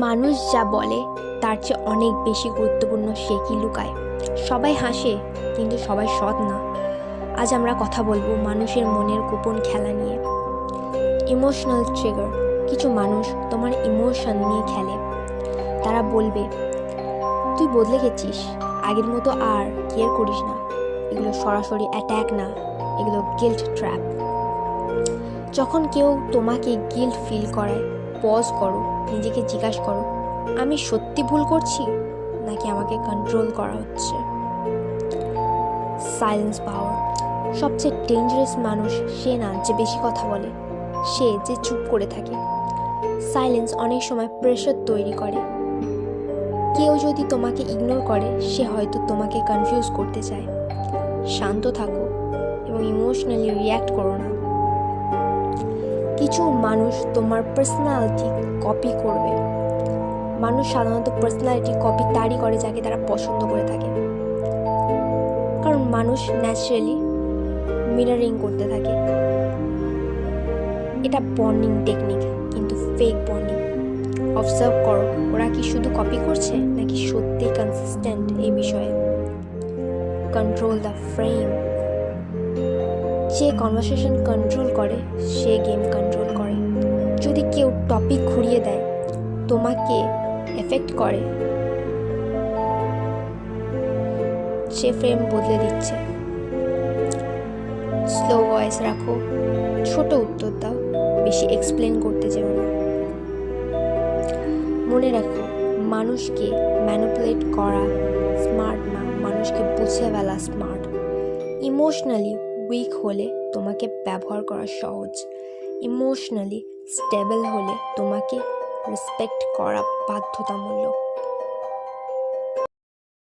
মানুষ যা বলে তার চেয়ে অনেক বেশি গুরুত্বপূর্ণ সে কি লুকায়। সবাই হাসে, কিন্তু সবাই সৎ না। আজ আমরা কথা বলবো মানুষের মনের গোপন খেলা নিয়ে। Emotional trigger. কিছু মানুষ তোমার ইমোশন নিয়ে খেলে। তারা বলবে, তুই বদলে গেছিস, আগের মতো আর কেয়ার করিস না। এগুলো সরাসরি অ্যাট্যাক না, এগুলো গিল্ট ট্র্যাপ। যখন কেউ তোমাকে গিল্ট ফিল করায়, পজ করো, নিজেকে জিজ্ঞাসা করো, আমি সত্যি ভুল করছি নাকি আমাকে কন্ট্রোল করা হচ্ছে। সাইলেন্স পাওয়ার। সবচেয়ে ডেঞ্জারাস মানুষ সে না যে বেশি কথা বলে, সে যে চুপ করে থাকে। সাইলেন্স অনেক সময় প্রেশার তৈরি করে। কেউ যদি তোমাকে ইগনোর করে, সে হয়তো তোমাকে কনফিউজ করতে চায়। শান্ত থাকো এবং ইমোশনালি রিয়্যাক্ট করো না। কিছু মানুষ তোমার পার্সোনালিটি কপি করবে। মানুষ সাধারণত পার্সোনালিটি কপি তারই করে যাকে তারা পছন্দ করে থাকে, কারণ মানুষ ন্যাচারালি মিরারিং করতে থাকে। এটা বন্ডিং টেকনিক, কিন্তু ফেক বন্ডিং। অবজার্ভ করো, ওরা কি শুধু কপি করছে নাকি সত্যি কনসিস্টেন্ট এই বিষয়ে। Control the frame. যে কনভারসেশন কন্ট্রোল করে সে গেম কন্ট্রোল করে। যদি কেউ টপিক ঘুরিয়ে দেয়, তোমাকে এফেক্ট করে, সে ফ্রেম বদলে দিচ্ছে। স্লো ভয়েস রাখো, ছোট উত্তর দাও, বেশি এক্সপ্লেন করতে যেও না। মনে রাখো, মানুষকে ম্যানিপুলেট করা স্মার্ট না, মানুষকে বুঝে ফেলা স্মার্ট। ইমোশনালি উইক হলে তোমাকে ব্যবহার করা সহজ, ইমোশনালি স্টেবল হলে তোমাকে রেসপেক্ট করা বাধ্যতামূলক।